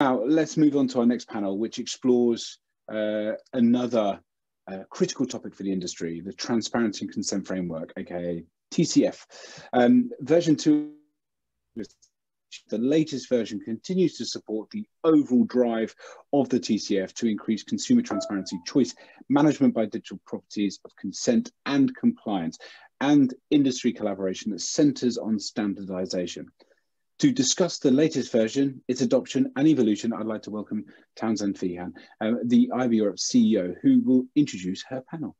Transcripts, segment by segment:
Now, let's move on to our next panel, which explores another critical topic for the industry, the Transparency and Consent Framework, aka TCF. Version 2, the latest version, continues to support the overall drive of the TCF to increase consumer transparency, choice, management by digital properties of consent and compliance, and industry collaboration that centers on standardization. To discuss the latest version, its adoption and evolution, I'd like to welcome Townsend Feehan, the IAB Europe CEO, who will introduce her panel.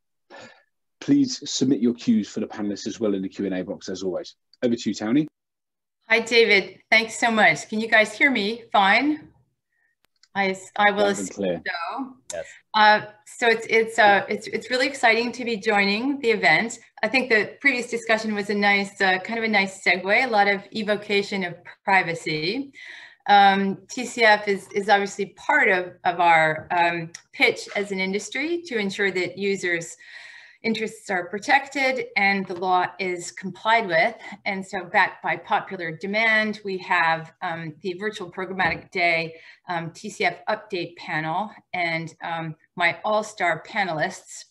Please submit your cues for the panelists as well in the Q&A box, as always. Over to you, Townie. Hi, David. Thanks so much. Can you guys hear me fine? I will assume so. Yes. So it's really exciting to be joining the event. I think the previous discussion was a nice kind of a nice segue. A lot of evocation of privacy. TCF is obviously part of our pitch as an industry to ensure that users' interests are protected and the law is complied with. And so backed by popular demand, we have the Virtual Programmatic Day TCF update panel, and my all-star panelists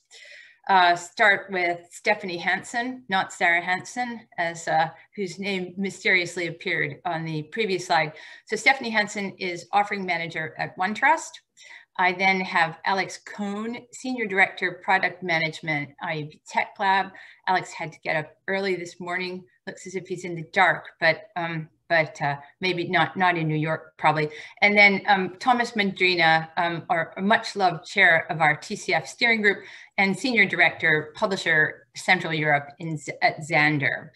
start with Stephanie Hanson, not Sarah Hanson, as whose name mysteriously appeared on the previous slide. So Stephanie Hanson is offering manager at OneTrust. I then have Alex Cohn, Senior Director, Product Management, IAB Tech Lab. Alex had to get up early this morning. Looks as if he's in the dark, but maybe not in New York, probably. And then Thomas Mendrina, our much loved chair of our TCF steering group and Senior Director, Publisher, Central Europe at Xandr.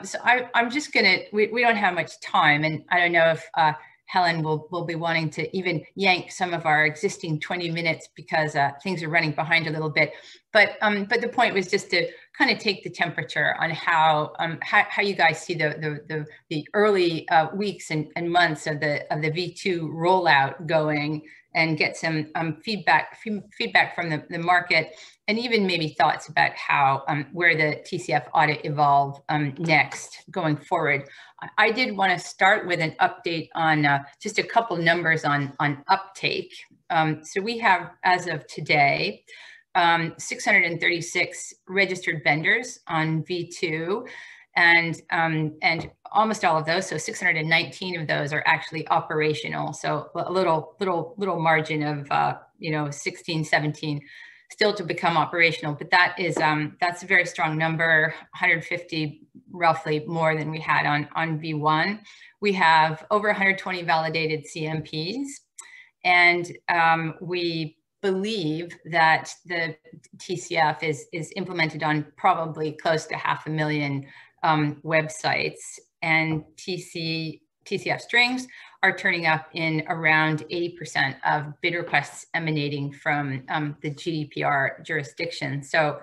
So I'm just gonna, we don't have much time, and I don't know if Helen will be wanting to even yank some of our existing 20 minutes because things are running behind a little bit. But the point was just to kind of take the temperature on how you guys see the early weeks and months of the V2 rollout going, and get some feedback from the market, and even maybe thoughts about how where the TCF ought to evolve next going forward. I did want to start with an update on just a couple numbers on uptake. So we have, as of today, 636 registered vendors on V2, and almost all of those, so 619 of those are actually operational. So a little margin of 16, 17 still to become operational, but that is that's a very strong number, 150 roughly more than we had on V1. We have over 120 validated CMPs, and we believe that the TCF is implemented on probably close to 500,000 websites, and TCF strings are turning up in around 80% of bid requests emanating from the GDPR jurisdiction. So,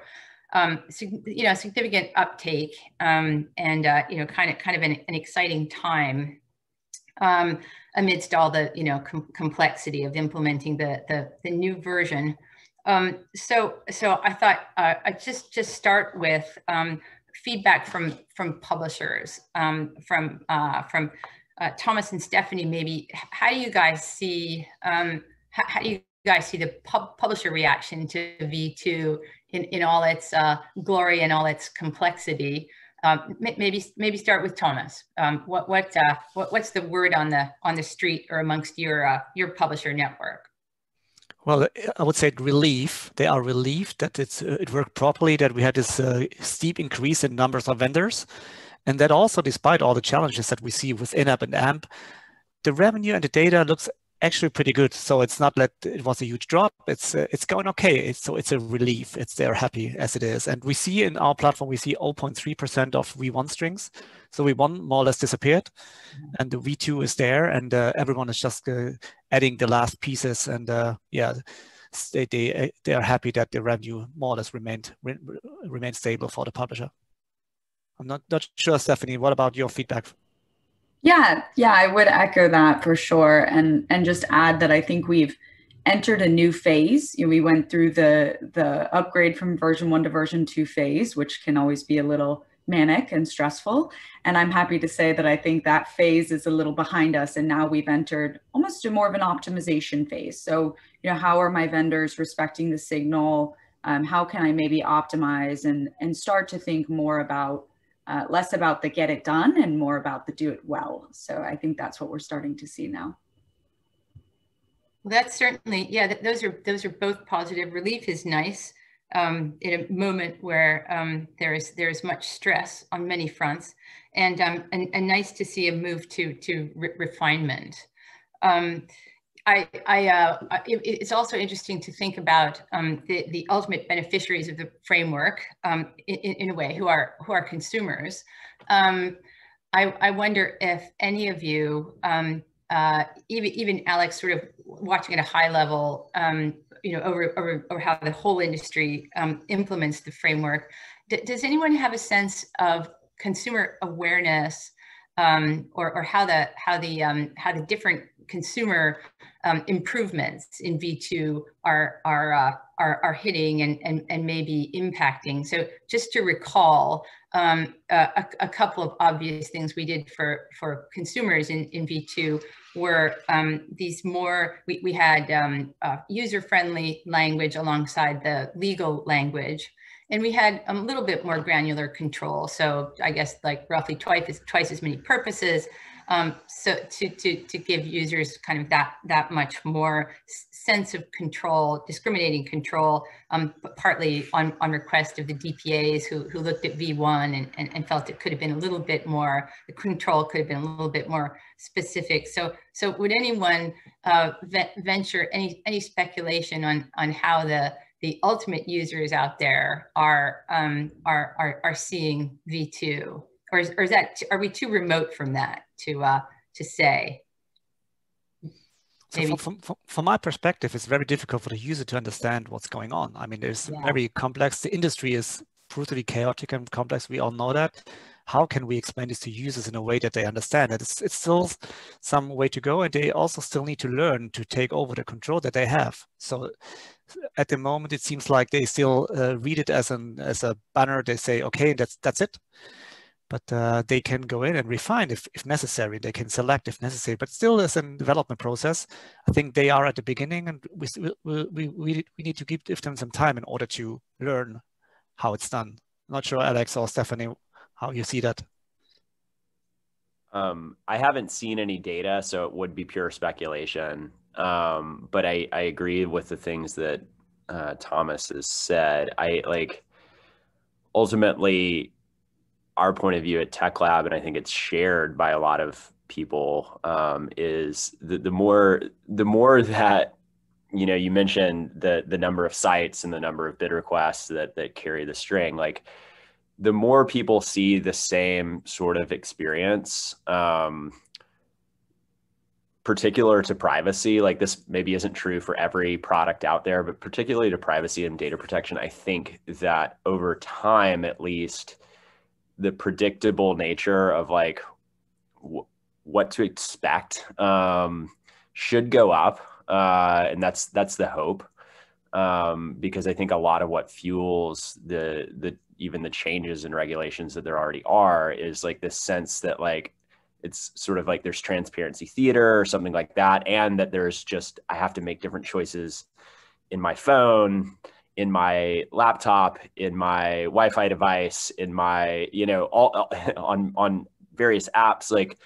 significant uptake, and kind of an exciting time amidst all the complexity of implementing the new version. So I thought I'd just start with feedback from publishers, from Thomas and Stephanie. Maybe how do you guys see the publisher reaction to V2 in all its glory and all its complexity? Maybe start with Thomas. What's the word on the street or amongst your publisher network? Well, I would say relief. They are relieved that it worked properly, that we had this steep increase in numbers of vendors, and that also, despite all the challenges that we see with in-app and AMP, the revenue and the data looks actually pretty good. So it's not that it was a huge drop. It's going okay. So it's a relief. They're happy as it is. And we see in our platform, we see 0.3% of V1 strings. So V1 more or less disappeared, and the V2 is there, and everyone is just adding the last pieces. And yeah, they are happy that the revenue more or less remained stable for the publisher. I'm not sure, Stephanie, what about your feedback? Yeah, I would echo that for sure, and just add that I think we've entered a new phase. We went through the upgrade from version 1 to version 2 phase, which can always be a little manic and stressful. And I'm happy to say that I think that phase is a little behind us. And now we've entered almost a more of an optimization phase. So, how are my vendors respecting the signal? How can I maybe optimize and start to think more about, less about the get it done and more about the do it well. So I think that's what we're starting to see now. Well, that's certainly, yeah, those are both positive. Relief is nice in a moment where there's much stress on many fronts, and nice to see a move to refinement. It's also interesting to think about the ultimate beneficiaries of the framework in a way, who are consumers. I wonder if any of you, even Alex, sort of watching at a high level, over how the whole industry implements the framework. Does anyone have a sense of consumer awareness, or how the different consumer improvements in V2 are hitting and maybe impacting? So just to recall a couple of obvious things we did for consumers in V2 were these more, we had user-friendly language alongside the legal language. And we had a little bit more granular control. So I guess like roughly twice as many purposes. So to give users kind of that much more sense of control, discriminating control, but partly on request of the DPAs who looked at V1 and felt it could have been a little bit more, the control could have been a little bit more specific. So would anyone venture any speculation on how the ultimate users out there are seeing V2, or is that, are we too remote from that to say? So from my perspective, it's very difficult for the user to understand what's going on. I mean, it's very complex. The industry is brutally chaotic and complex. We all know that. How can we explain this to users in a way that they understand it? It's still some way to go, and they also still need to learn to take over the control that they have. So at the moment, it seems like they still read it as a banner. They say, okay, that's it. But they can go in and refine if necessary. They can select if necessary, but still as a development process. I think they are at the beginning, and we need to give them some time in order to learn how it's done. I'm not sure, Alex or Stephanie, how you see that. I haven't seen any data, so it would be pure speculation. But I agree with the things that Thomas has said. Ultimately, our point of view at Tech Lab, and I think it's shared by a lot of people, is the more that, you mentioned the number of sites and the number of bid requests that carry the string, like the more people see the same sort of experience, particular to privacy, like this maybe isn't true for every product out there, but particularly to privacy and data protection, I think that over time, at least, the predictable nature of like what to expect should go up, and that's the hope, because I think a lot of what fuels even the changes in regulations that there already are is like this sense that like it's sort of like there's transparency theater or something like that, and that there's just, I have to make different choices in my phone, in my laptop, in my Wi-Fi device, in my, all on various apps. Like,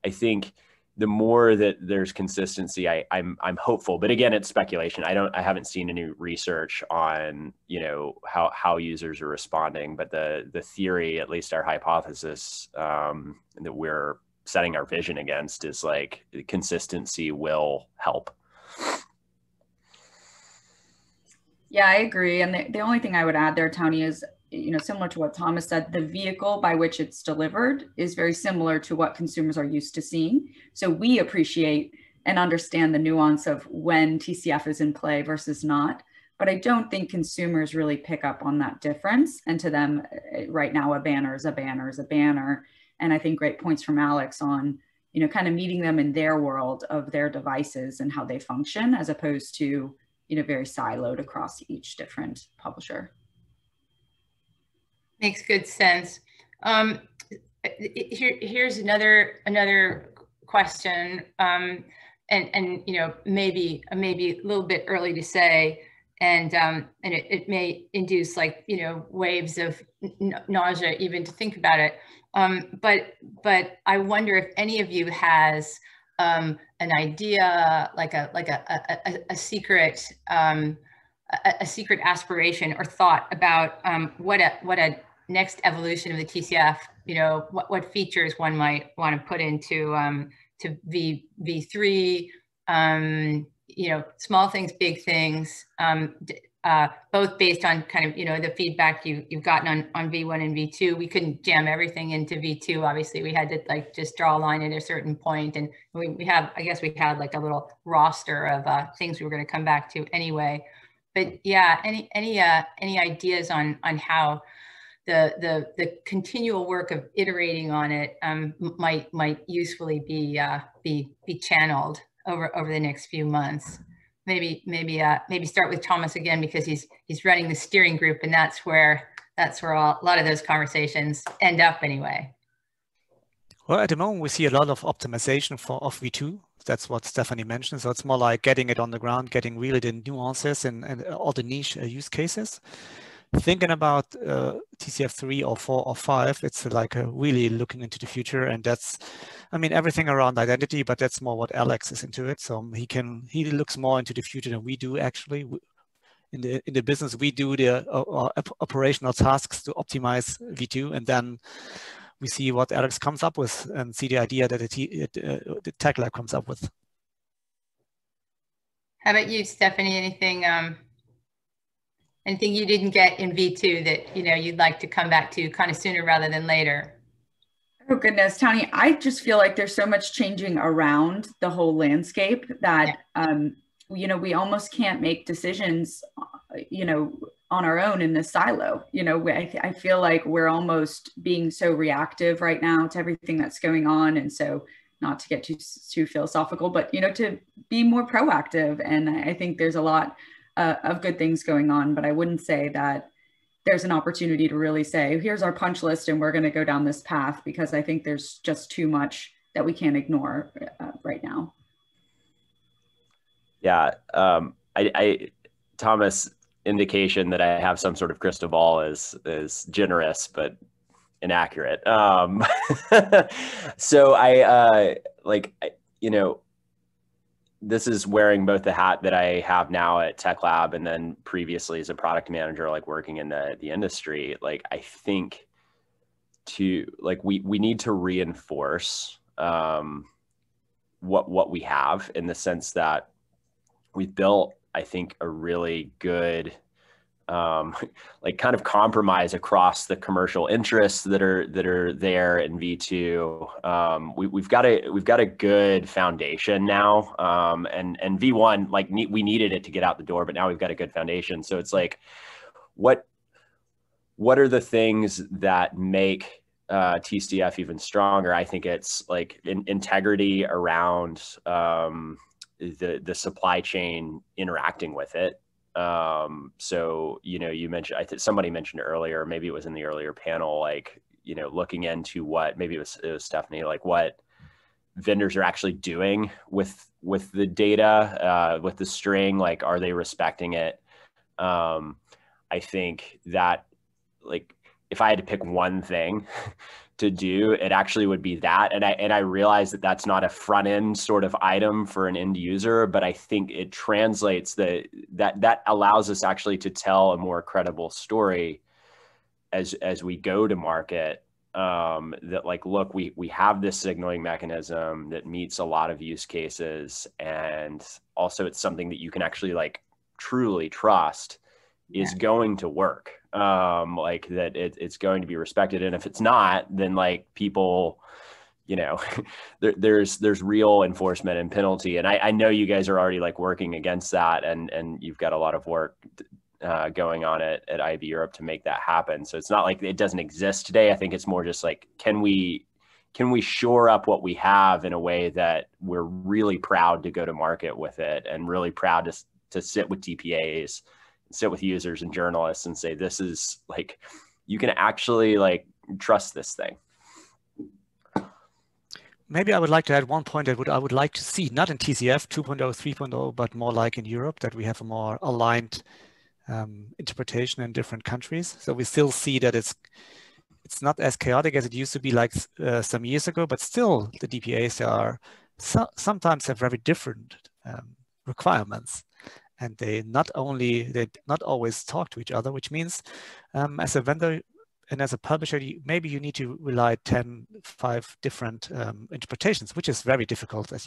I think the more that there's consistency, I'm hopeful. But again, it's speculation. I haven't seen any research on, how users are responding. But the theory, at least our hypothesis, that we're setting our vision against is like consistency will help. Yeah, I agree. And the only thing I would add there, Tony, is, similar to what Thomas said, the vehicle by which it's delivered is very similar to what consumers are used to seeing. So we appreciate and understand the nuance of when TCF is in play versus not. But I don't think consumers really pick up on that difference. And to them, right now, a banner is a banner is a banner. And I think great points from Alex on, kind of meeting them in their world of their devices and how they function, as opposed to, very siloed across each different publisher. Makes good sense. Here's another question, and you know, maybe a little bit early to say, and it may induce, like, you know, waves of nausea even to think about it. But I wonder if any of you has an idea, like a secret aspiration or thought about what a next evolution of the TCF, you know, what features one might want to put into to V3, you know, small things, big things, both based on kind of, you know, the feedback you've gotten on V1 and V2. We couldn't jam everything into V2. Obviously, we had to, like, just draw a line at a certain point, and we have, I guess we had like a little roster of things we were going to come back to anyway. But yeah, any ideas on how the continual work of iterating on it might usefully be channeled over the next few months. Maybe start with Thomas again, because he's running the steering group, and that's where a lot of those conversations end up anyway. Well, at the moment we see a lot of optimization of V2. That's what Stephanie mentioned. So it's more like getting it on the ground, getting really the nuances and all the niche use cases. Thinking about TCF 3 or 4 or 5, it's like really looking into the future, and that's, I mean, everything around identity, but that's more what Alex is into it. So he looks more into the future than we do actually. In the business, we do the operational tasks to optimize V2, and then we see what Alex comes up with and see the idea that the Tech Lab comes up with. How about you, Stephanie? Anything you didn't get in V2 that, you know, you'd like to come back to kind of sooner rather than later? Oh goodness, Tony, I just feel like there's so much changing around the whole landscape that, you know, we almost can't make decisions, you know, on our own in this silo. You know, I feel like we're almost being so reactive right now to everything that's going on. And so, not to get too philosophical, but, you know, to be more proactive. And I think there's a lot of good things going on, but I wouldn't say that there's an opportunity to really say, here's our punch list and we're going to go down this path, because I think there's just too much that we can't ignore right now. Yeah, Thomas' indication that I have some sort of crystal ball is generous, but inaccurate. So you know, this is wearing both the hat that I have now at Tech Lab and then previously as a product manager, like working in the industry. Like, I think we need to reinforce what we have, in the sense that we've built, I think, a really good like kind of compromise across the commercial interests that are there in V2. We've got a good foundation now, and V1, like, we needed it to get out the door, but now we've got a good foundation. So it's like, what are the things that make TCF even stronger? I think it's like integrity around the supply chain interacting with it. So, you know, you mentioned, I think somebody mentioned earlier, maybe it was in the earlier panel, like, you know, looking into what, maybe it was Stephanie, like what vendors are actually doing with the data, with the string, like, are they respecting it? I think that, like, if I had to pick one thing to do, it actually would be that. And I realize that that's not a front end sort of item for an end user, but I think it translates that allows us actually to tell a more credible story as we go to market. That, like, look, we have this signaling mechanism that meets a lot of use cases, and also it's something that you can actually, like, truly trust is going to work. Like, that it's going to be respected. And if it's not, then, like, people, you know, there's real enforcement and penalty. And I know you guys are already, like, working against that, and you've got a lot of work going on at IAB Europe to make that happen. So it's not like it doesn't exist today. I think it's more just like, can we shore up what we have in a way that we're really proud to go to market with it, and really proud to sit with DPAs, sit with users and journalists and say, this is, like, you can actually, like, trust this thing. Maybe I would like to add one point that I would like to see, not in TCF 2.0, 3.0, but more like in Europe, that we have a more aligned interpretation in different countries. So we still see that it's not as chaotic as it used to be like some years ago, but still the DPAs are sometimes have very different requirements, and they not always talk to each other, which means as a vendor and as a publisher, maybe you need to rely 5 different interpretations, which is very difficult, as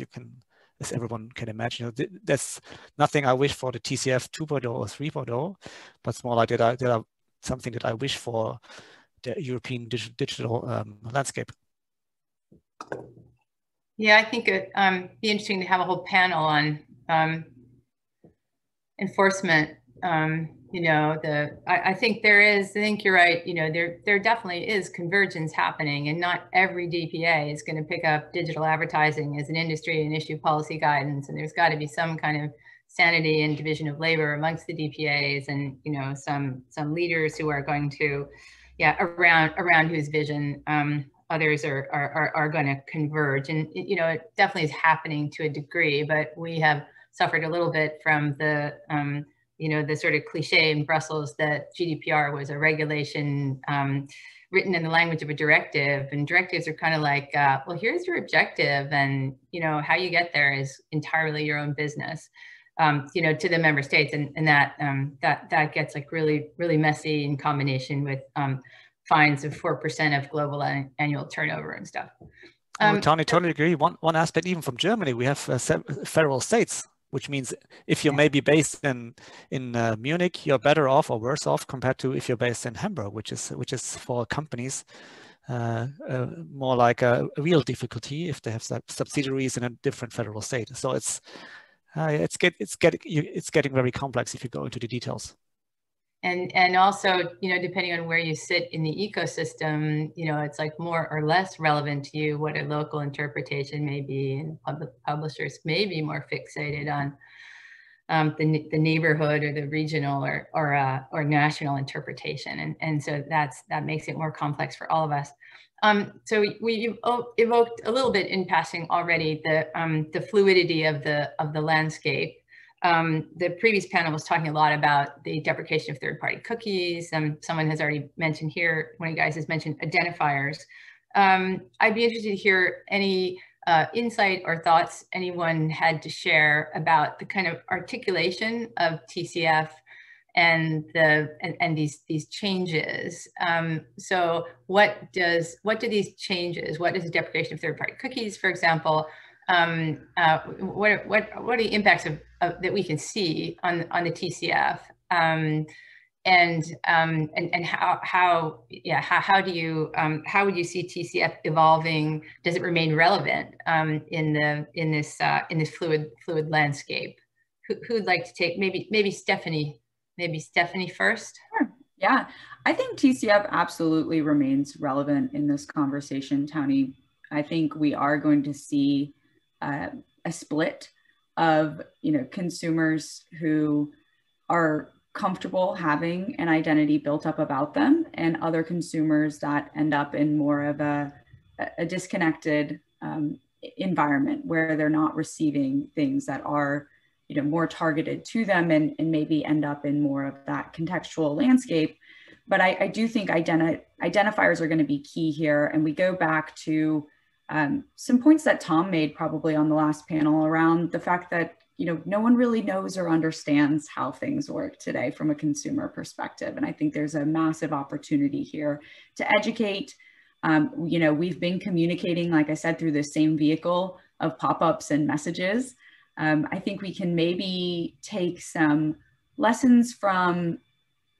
everyone can imagine. That's nothing I wish for the TCF 2.0 or 3.0, but it's more like that something that I wish for the European digital landscape. Yeah, I think it'd be interesting to have a whole panel on enforcement. I think I think you're right. There definitely is convergence happening, and not every DPA is going to pick up digital advertising as an industry and issue policy guidance. And there's got to be some kind of sanity and division of labor amongst the DPAs, and some leaders who are going to, around whose vision others are going to converge. And it definitely is happening to a degree, but we have suffered a little bit from the the sort of cliche in Brussels that GDPR was a regulation written in the language of a directive, and directives are kind of like, well, here's your objective, and how you get there is entirely your own business, to the member states, and that gets like really, really messy in combination with fines of 4% of global annual turnover and stuff. Totally agree. One aspect, even from Germany, we have federal states, which means if you're maybe based in Munich, you're better off or worse off compared to if you're based in Hamburg, which is for companies more like a real difficulty if they have subsidiaries in a different federal state. So it's getting very complex if you go into the details. And also, depending on where you sit in the ecosystem, it's like more or less relevant to you what a local interpretation may be, and publishers may be more fixated on the neighborhood or the regional or national interpretation, and so that makes it more complex for all of us. So we evoked a little bit in passing already the fluidity of the landscape. The previous panel was talking a lot about the deprecation of third-party cookies. Someone has already mentioned here, one of you guys has mentioned identifiers. I'd be interested to hear any insight or thoughts anyone had to share about the kind of articulation of TCF and these changes. So what do the deprecation of third-party cookies, for example, what are the impacts that we can see on the TCF, and how would you see TCF evolving? Does it remain relevant in this fluid landscape? Who'd like to take, maybe Stephanie first? Sure. Yeah, I think TCF absolutely remains relevant in this conversation, Townie. I think we are going to see a split of consumers who are comfortable having an identity built up about them, and other consumers that end up in more of a disconnected environment where they're not receiving things that are more targeted to them, and maybe end up in more of that contextual landscape. But I do think identifiers are going to be key here, and we go back to some points that Tom made probably on the last panel around the fact that no one really knows or understands how things work today from a consumer perspective. And I think there's a massive opportunity here to educate. We've been communicating, like I said, through the same vehicle of pop-ups and messages. I think we can maybe take some lessons from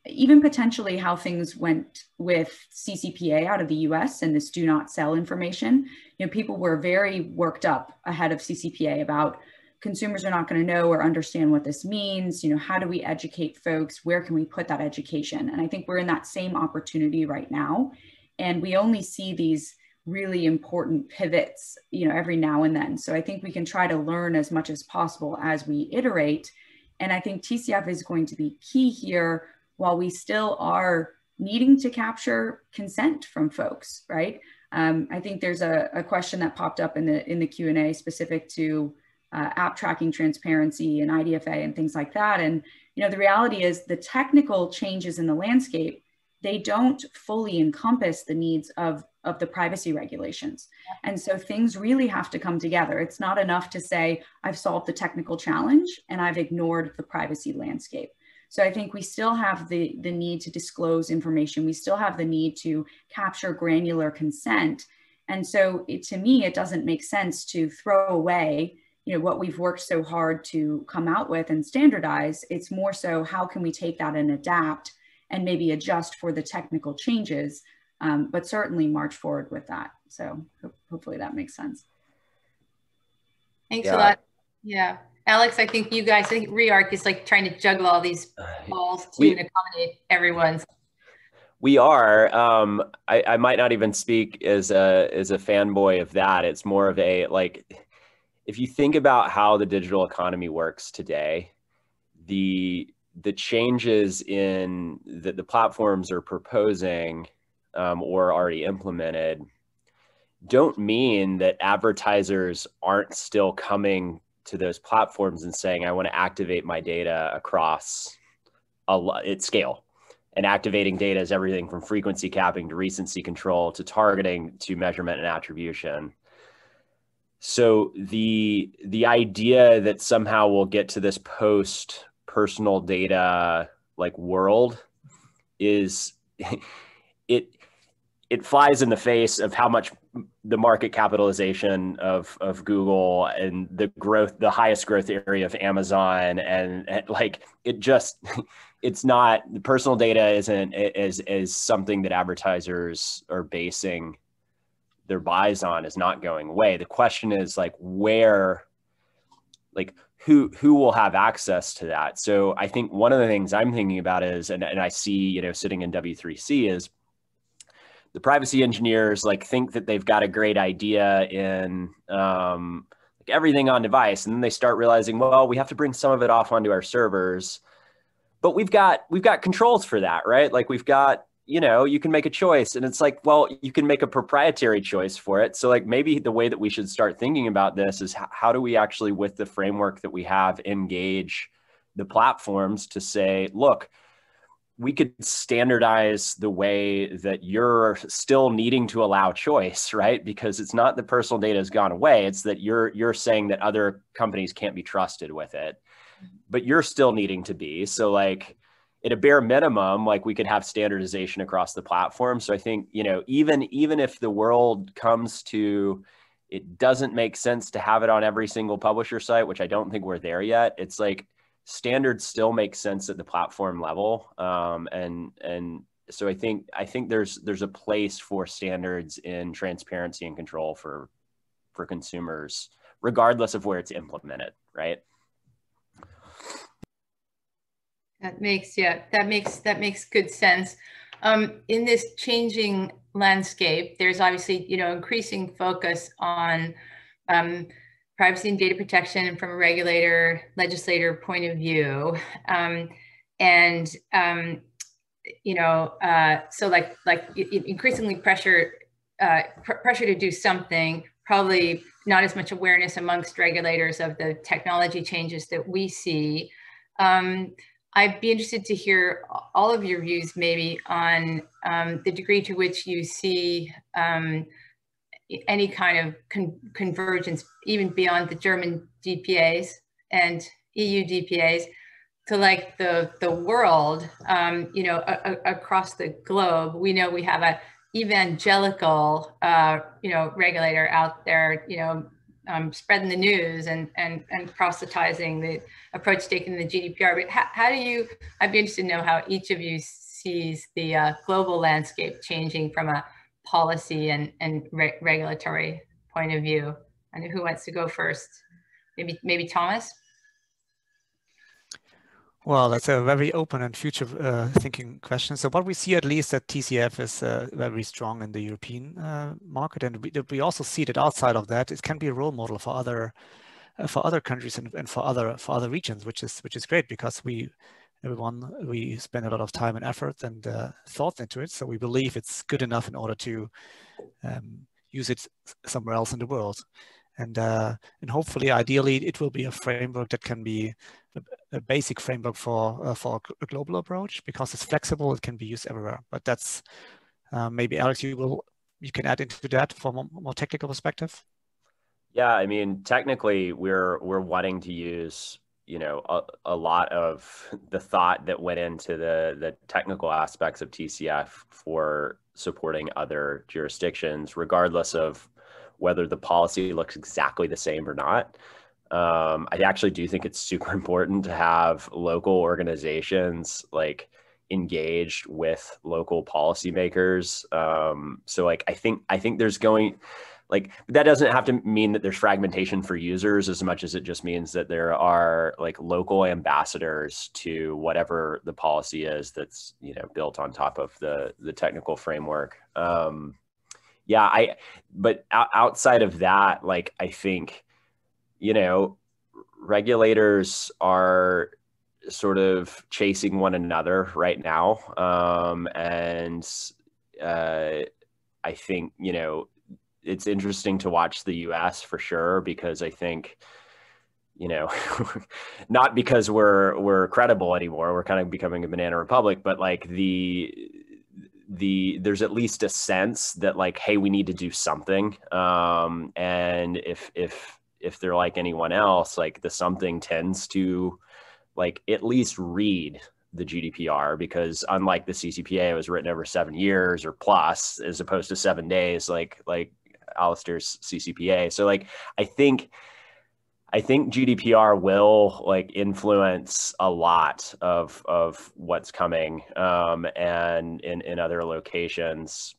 even potentially how things went with CCPA out of the US and this do not sell information. People were very worked up ahead of CCPA about consumers are not going to know or understand what this means. How do we educate folks? Where can we put that education? And I think we're in that same opportunity right now. And we only see these really important pivots, every now and then. So I think we can try to learn as much as possible as we iterate. And I think TCF is going to be key here, while we still are needing to capture consent from folks, right? I think there's a question that popped up in the Q&A specific to app tracking transparency and IDFA and things like that. And the reality is the technical changes in the landscape, they don't fully encompass the needs of the privacy regulations. And so things really have to come together. It's not enough to say, I've solved the technical challenge and I've ignored the privacy landscape. So I think we still have the need to disclose information. We still have the need to capture granular consent. And so to me, it doesn't make sense to throw away what we've worked so hard to come out with and standardize. It's more so how can we take that and adapt and maybe adjust for the technical changes, but certainly march forward with that. So hopefully that makes sense. Thanks a lot. Yeah. Alex, I think REARC is like trying to juggle all these balls to accommodate everyone's. We are. I might not even speak as a fanboy of that. It's more of a, like, if you think about how the digital economy works today, the changes in the platforms are proposing or already implemented don't mean that advertisers aren't still coming to those platforms and saying, I want to activate my data across its scale. And activating data is everything from frequency capping to recency control to targeting to measurement and attribution. So the idea that somehow we'll get to this post personal data like world is it flies in the face of how much the market capitalization of Google and the highest growth area of Amazon, and like it's not, the personal data isn't is something that advertisers are basing their buys on, is not going away. The question is like where, like who will have access to that? So I think one of the things I'm thinking about is, and I see, sitting in W3C, is the privacy engineers like think that they've got a great idea in like everything on device, and then they start realizing, well, we have to bring some of it off onto our servers, but we've got controls for that, right? Like we've got, you can make a choice, and it's like, well, you can make a proprietary choice for it. So like maybe the way that we should start thinking about this is how do we actually, with the framework that we have, engage the platforms to say, look, we could standardize the way that you're still needing to allow choice, right? Because it's not that personal data has gone away. It's that you're saying that other companies can't be trusted with it, but you're still needing to be. So like at a bare minimum, like we could have standardization across the platform. So I think, even if the world comes to, it doesn't make sense to have it on every single publisher site, which I don't think we're there yet. It's like, standards still make sense at the platform level, and so I think there's a place for standards in transparency and control for consumers, regardless of where it's implemented, right? That makes good sense. In this changing landscape, there's obviously increasing focus on privacy and data protection from a regulator, legislator point of view. So increasingly pressure to do something, probably not as much awareness amongst regulators of the technology changes that we see. I'd be interested to hear all of your views maybe on the degree to which you see any kind of convergence, even beyond the German DPAs and EU DPAs, to like the world, across the globe. We know we have a evangelical, regulator out there, spreading the news and proselytizing the approach taken in the GDPR. But I'd be interested to know how each of you sees the global landscape changing from a policy and regulatory point of view. And who wants to go first? Maybe Thomas? Well, that's a very open and future thinking question. So what we see, at least, that TCF is very strong in the European market, and we also see that outside of that, it can be a role model for other countries and for other regions, which is great, because we we spend a lot of time and effort and thought into it. So we believe it's good enough in order to use it somewhere else in the world. And hopefully, ideally, it will be a framework that can be a basic framework for a global approach, because it's flexible. It can be used everywhere. But that's maybe, Alex, you can add into that from a more technical perspective. Yeah, I mean, technically, we're wanting to use, you know, a lot of the thought that went into the technical aspects of TCF for supporting other jurisdictions, regardless of whether the policy looks exactly the same or not. I actually do think it's super important to have local organizations like engaged with local policymakers. So like, I think there's going, like, that doesn't have to mean that there's fragmentation for users as much as it just means that there are like local ambassadors to whatever the policy is that's, you know, built on top of the technical framework. Yeah, but outside of that, like, I think, you know, regulators are sort of chasing one another right now. And I think, you know, it's interesting to watch the US for sure, because I think, you know, not because we're credible anymore, we're kind of becoming a banana republic, but like there's at least a sense that like, hey, we need to do something. And if they're like anyone else, like the something tends to like at least read the GDPR, because unlike the CCPA, it was written over 7 years or plus, as opposed to 7 days, like Alistair's CCPA. So like, I think GDPR will like influence a lot of what's coming, and in other locations,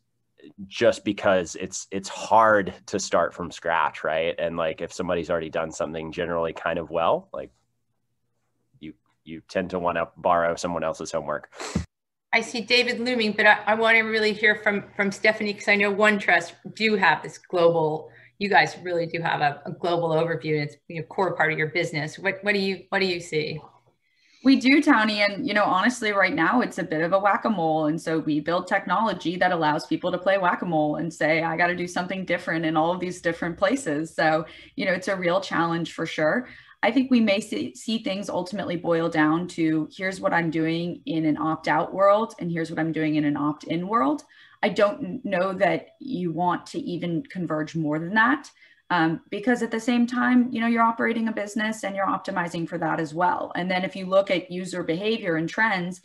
just because it's hard to start from scratch, right? And like, if somebody's already done something generally kind of well, like you tend to want to borrow someone else's homework. I see David looming, but I want to really hear from Stephanie, because I know OneTrust do have this global. You guys really do have a global overview, and it's a core part of your business. What do you see? We do, Townie, and you know, honestly, right now it's a bit of a whack-a-mole, and so we build technology that allows people to play whack-a-mole and say, I got to do something different in all of these different places. So, you know, it's a real challenge for sure. I think we may see things ultimately boil down to, here's what I'm doing in an opt-out world, and here's what I'm doing in an opt-in world. I don't know that you want to even converge more than that, because at the same time, you know, you're operating a business and you're optimizing for that as well. And then if you look at user behavior and trends,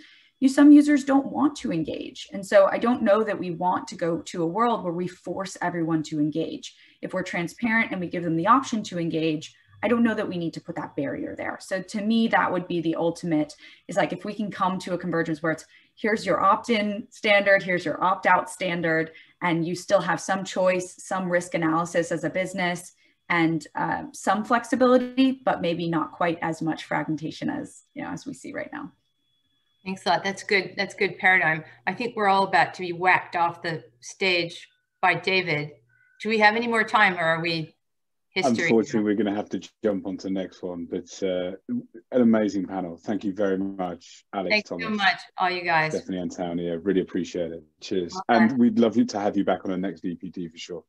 some users don't want to engage. And so I don't know that we want to go to a world where we force everyone to engage. If we're transparent and we give them the option to engage, I don't know that we need to put that barrier there. So to me, that would be the ultimate, is like, if we can come to a convergence where it's, here's your opt-in standard, here's your opt-out standard, and you still have some choice, some risk analysis as a business, and some flexibility, but maybe not quite as much fragmentation as, you know, as we see right now. Thanks a lot. That's good. That's good paradigm. I think we're all about to be whacked off the stage by David. Do we have any more time, or are we history? Unfortunately, we're going to have to jump on to the next one, but an amazing panel. Thank you very much, Alex, Thanks Thomas. so much, all you guys. Stephanie and Townie, I really appreciate it. Cheers. Okay. And we'd love to have you back on the next DPT for sure.